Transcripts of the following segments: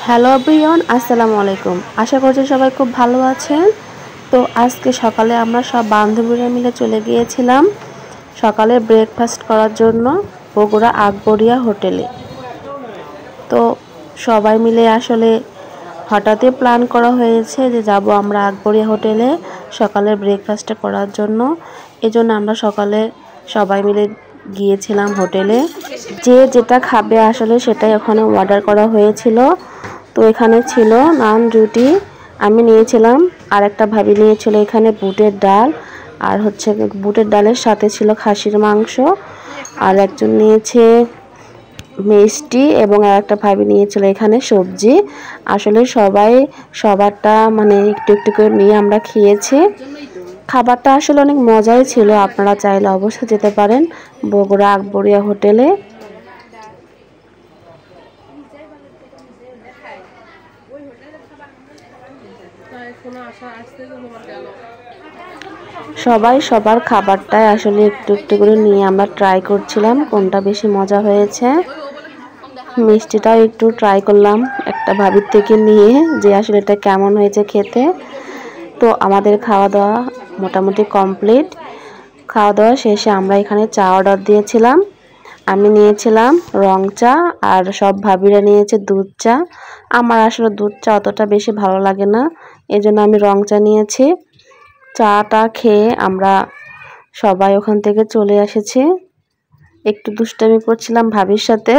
Hello everyone, আসসালামু আলাইকুম। আশা করছি সবাই খুব ভালো আছেন। তো আজকে সকালে আমরা সব বান্ধবীরা মিলে চলে গিয়েছিলাম সকালে ব্রেকফাস্ট করার জন্য বগুড়া আকবরিয়া হোটেলে। তো সবাই মিলে আসলে হঠাৎই প্ল্যান করা হয়েছে যে যাব আমরা আকবরিয়া হোটেলে সকালে ব্রেকফাস্ট করার জন্য। এজন্য আমরা সকালে সবাই মিলে গিয়েছিলাম হোটেলে। যে যেটা খাবে আসলে সেটাই ওখানে অর্ডার করা হয়েছিল। তো এখানে ছিল নান রুটি, আমি নিয়েছিলাম, আর একটা ভাবি নিয়েছিল এখানে বুটের ডাল, আর বুটের ডালের সাথে ছিল খাসির মাংস, আর একজন নিয়েছে মিষ্টি, এবং আর একটা ভাবি নিয়েছিল এখানে সবজি। আসলে সবাই সবারটা একটু একটু করে নিয়ে আমরা খেয়েছি। খাবারটা আসলে অনেক মজাই ছিল। আপনারা চাইলে অবশ্যই যেতে পারেন বগুড়া আকবরিয়া হোটেলে। সবাই সবার খাবারটাই আসলে একটু একটু করে নিয়ে আমরা ট্রাই করছিলাম কোনটা বেশি মজা হয়েছে। মিষ্টিটাও একটু ট্রাই করলাম একটা ভাবির থেকে নিয়ে, যে আসলে এটা কেমন হয়েছে খেতে। তো আমাদের খাওয়া দাওয়া মোটামুটি কমপ্লিট। খাওয়া দাওয়া শেষে আমরা এখানে চা অর্ডার দিয়েছিলাম। আমি নিয়েছিলাম রং চা, আর সব ভাবিরা নিয়েছে দুধ চা। আমার আসলে দুধ চা অতটা বেশি ভালো লাগে না, এজন্য আমি রং চা নিয়েছি। চাটা খেয়ে আমরা সবাই ওখান থেকে চলে এসেছি। একটু দুষ্টামি করছিলাম ভাবির সাথে,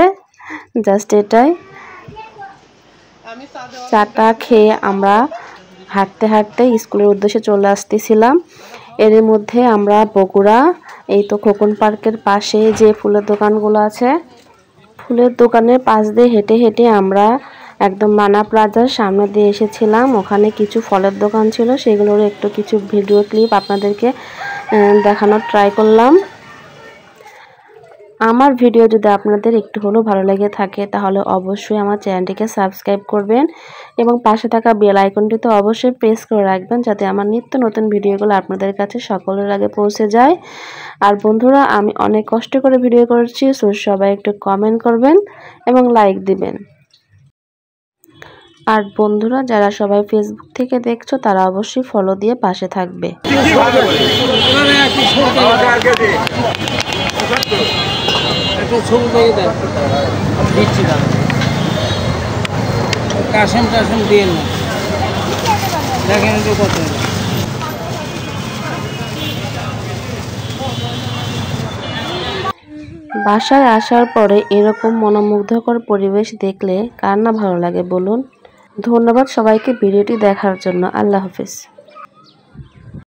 জাস্ট এটাই। চাটা খেয়ে আমরা হাঁটতে হাঁটতে স্কুলের উদ্দেশ্যে চলে আসতেছিলাম। এর মধ্যে আমরা বগুড়া, এই তো খোকন পার্কের পাশে যে ফুলের দোকানগুলো আছে, ফুলের দোকানের পাশ দিয়ে হেঁটে হেঁটে আমরা একদম মানা প্লাজার সামনে দিয়ে এসেছিলাম। ওখানে কিছু ফলের দোকান ছিল, সেগুলোর একটু কিছু ভিডিও ক্লিপ আপনাদেরকে দেখানোর ট্রাই করলাম। আমার ভিডিও যদি আপনাদের একটু হলেও ভালো লেগে থাকে তাহলে অবশ্যই আমার চ্যানেলটিকে সাবস্ক্রাইব করবেন, এবং পাশে থাকা বেল আইকনটি তো অবশ্যই প্রেস করে রাখবেন, যাতে আমার নিত্য নতুন ভিডিওগুলো আপনাদের কাছে সকলের আগে পৌঁছে যায়। আর বন্ধুরা, আমি অনেক কষ্ট করে ভিডিও করছি, সো সবাই একটু কমেন্ট করবেন এবং লাইক দিবেন। আর বন্ধুরা, যারা সবাই ফেসবুক থেকে দেখছো তারা অবশ্যই ফলো দিয়ে পাশে থাকবে। বাসায় আসার পরে এরকম মনোমুগ্ধকর পরিবেশ দেখলে কার না ভালো লাগে বলুন। ধন্যবাদ সবাইকে ভিডিওটি দেখার জন্য। আল্লাহ হাফেজ।